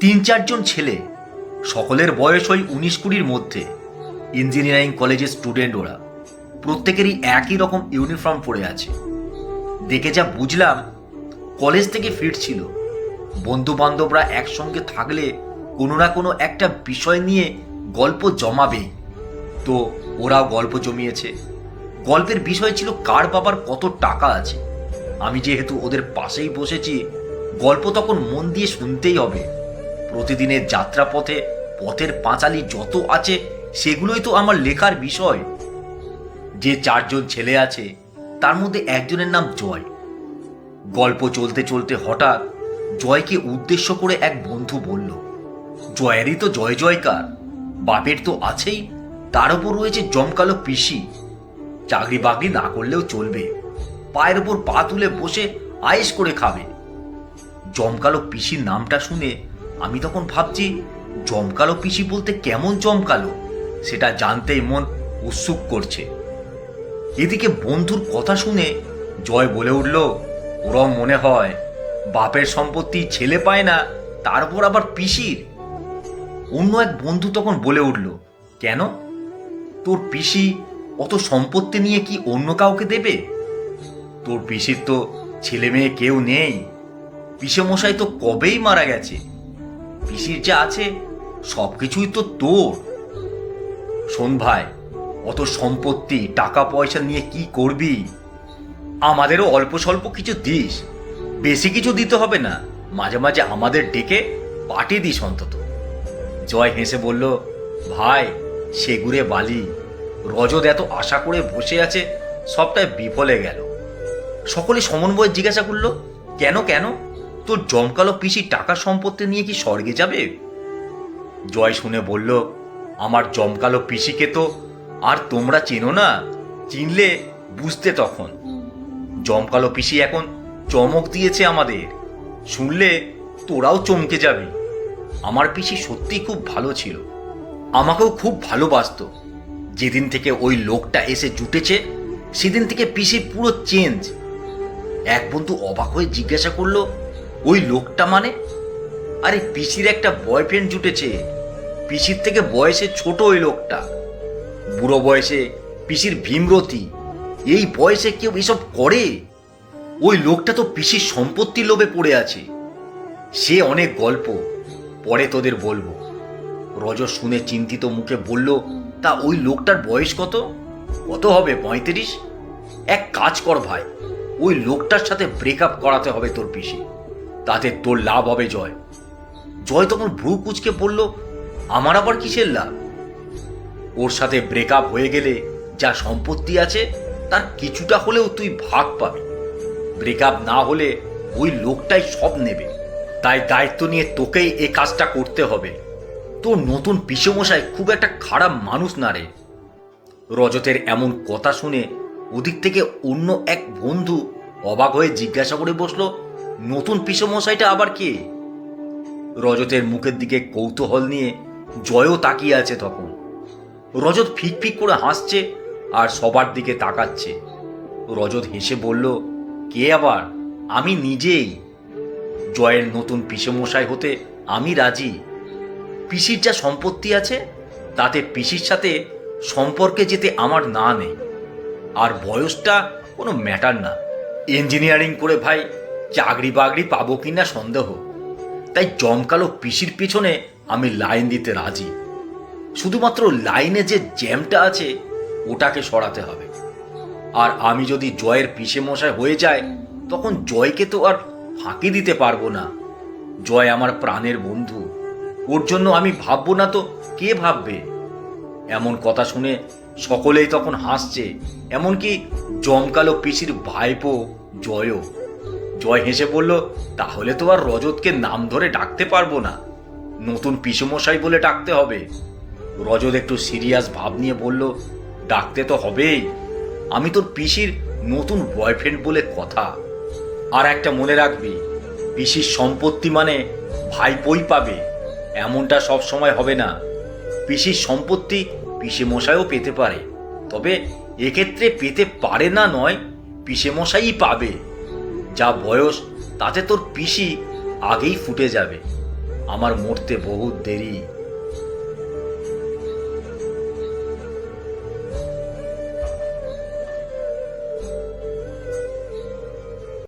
3-4 জন ছেলে, সকলের বয়স ওই 19-20-র মধ্যে। ইঞ্জিনিয়ারিং কলেজের স্টুডেন্ট ওরা। প্রত্যেকেরই একই রকম ইউনিফর্ম পরে আছে। দেখে যা বুঝলাম, কলেজ থেকে ফিরছিল। বন্ধু বান্ধবরা একসঙ্গে থাকলে কোনো না কোনো একটা বিষয় নিয়ে গল্প জমাবেই। তো ওরাও গল্প জমিয়েছে। গল্পের বিষয় ছিল কার বাবার কত টাকা আছে। আমি যেহেতু ওদের পাশেই বসেছি, গল্প তখন মন দিয়ে শুনতেই হবে। প্রতিদিনের যাত্রাপথে পথের পাঁচালী যত আছে সেগুলোই তো আমার লেখার বিষয়। যে 4 জন ছেলে আছে তার মধ্যে একজনের নাম জয়। গল্প চলতে চলতে হঠাৎ জয়কে উদ্দেশ্য করে এক বন্ধু বলল, জয়েরই তো জয় জয়কার, বাপের তো আছেই, তার উপর রয়েছে জমকালো পিসি। চাকরি বাকরি না করলেও চলবে, পায়ের উপর পা তুলে বসে আয়েশ করে খাবে। জমকালো পিসির নামটা শুনে আমি তখন ভাবছি, জমকালো পিসি বলতে কেমন জমকালো সেটা জানতেই মন উৎসুক করছে। এদিকে বন্ধুর কথা শুনে জয় বলে উঠল, ওরম মনে হয় বাপের সম্পত্তি ছেলে পায় না, তারপর আবার পিসির। অন্য এক বন্ধু তখন বলে উঠল, কেন, তোর পিসি অত সম্পত্তি নিয়ে কি অন্য কাউকে দেবে? তোর পিসির তো ছেলে মেয়ে কেউ নেই, পিসেমশাই তো কবেই মারা গেছে। পিসির যা আছে সবকিছুই তো তোর। শোন ভাই, অত সম্পত্তি টাকা পয়সা নিয়ে কি করবি? আমাদেরও অল্প স্বল্প কিছু দিস, বেশি কিছু দিতে হবে না, মাঝে মাঝে আমাদের ডেকে পাঠিয়ে দিস অন্তত। জয় হেসে বলল, ভাই সেগুড়ে বালি, রজত এত আশা করে বসে আছে, সবটাই বিফলে গেল। সকলে সমন্বয়ে জিজ্ঞাসা করলো, কেন কেন, তোর জমকালো পিসি টাকা সম্পত্তি নিয়ে কি স্বর্গে যাবে? জয় শুনে বলল, আমার জমকালো পিসিকে তো আর তোমরা চেনো না, চিনলে বুঝতে তখন। জমকালো পিসি এখন চমক দিয়েছে আমাদের, শুনলে তোরাও চমকে যাবি। আমার পিসি সত্যি খুব ভালো ছিল, আমাকেও খুব ভালোবাসতো। যেদিন থেকে ওই লোকটা এসে জুটেছে সেদিন থেকে পিসি পুরো চেঞ্জ। এক বন্ধু অবাক হয়ে জিজ্ঞাসা করলো, ওই লোকটা মানে? আরে পিসির একটা বয়ফ্রেন্ড জুটেছে, পিসির থেকে বয়সে ছোট ওই লোকটা। বুড়ো বয়সে পিসির ভীমরতি, এই বয়সে কেউ এসব করে? ওই লোকটা তো পিসির সম্পত্তির লোভে পড়ে আছে। সে অনেক গল্প, পরে তোদের বলবো। রজ শুনে চিন্তিত মুখে বলল, তা ওই লোকটার বয়স কত? কত হবে, 35? এক কাজ কর ভাই, ওই লোকটার সাথে ব্রেকআপ করাতে হবে তোর পিসি, তাতে তোর লাভ হবে। জয় জয় তখন ভ্রু কুচকে বলল, আমার আবার কিসের লাভ? ওর সাথে ব্রেকআপ হয়ে গেলে যা সম্পত্তি আছে তার কিছুটা হলেও তুই ভাগ পাবি। ব্রেকআপ না হলে ওই লোকটাই সব নেবে। তাই দায়িত্ব নিয়ে তোকেই এ কাজটা করতে হবে। তোর নতুন পিসেমশাই খুব একটা খারাপ মানুষ না রে। রজতের এমন কথা শুনে ওদিক থেকে অন্য এক বন্ধু অবাক হয়ে জিজ্ঞাসা করে বসলো, নতুন পিসেমশাইটা আবার কে? রজতের মুখের দিকে কৌতূহল নিয়ে জয়ও তাকিয়ে আছে তখন। রজত ফিক ফিক করে হাসছে আর সবার দিকে তাকাচ্ছে। রজত হেসে বলল, কে আবার? আমি নিজেই। জয়ের নতুন পিসেমশাই হতে আমি রাজি। পিসির যা সম্পত্তি আছে তাতে পিসির সাথে সম্পর্কে যেতে আমার না নেই। আর বয়সটা কোনো ম্যাটার না। ইঞ্জিনিয়ারিং করে ভাই চাকরি বাকরি পাবো কিনা সন্দেহ। তাই জমকালো পিসির পিছনে আমি লাইন দিতে রাজি। শুধুমাত্র লাইনে যে জ্যামটা আছে ওটাকে সরাতে হবে। আর আমি যদি জয়ের পিসেমশাই হয়ে যায় তখন জয়কে তো আর ফাঁকি দিতে পারবো না। জয় আমার প্রাণের বন্ধু, ওর জন্য আমি ভাববো না তো কে ভাববে? এমন কথা শুনে সকলেই তখন হাসছে, এমনকি জমকালো পিসির ভাইপো জয়ও। জয় হেসে বলল, তাহলে তো আর রজতকে নাম ধরে ডাকতে পারবো না, নতুন পিসেমশাই বলে ডাকতে হবে। রজত একটু সিরিয়াস ভাব নিয়ে বলল, ডাকতে তো হবেই, আমি তোর পিসির নতুন বয়ফ্রেন্ড বলে কথা। আর একটা মনে রাখবি, পিসির সম্পত্তি মানে ভাইপোই পাবে, এমনটা সব সময় হবে না। পিসির সম্পত্তি পিসেমশাইও পেতে পারে, তবে এক্ষেত্রে পেতে পারে না নয়, পিসেমশাইই পাবে। যা বয়স তাতে তোর পিসি আগেই ফুটে যাবে। আমার মরতে বহুত দেরি।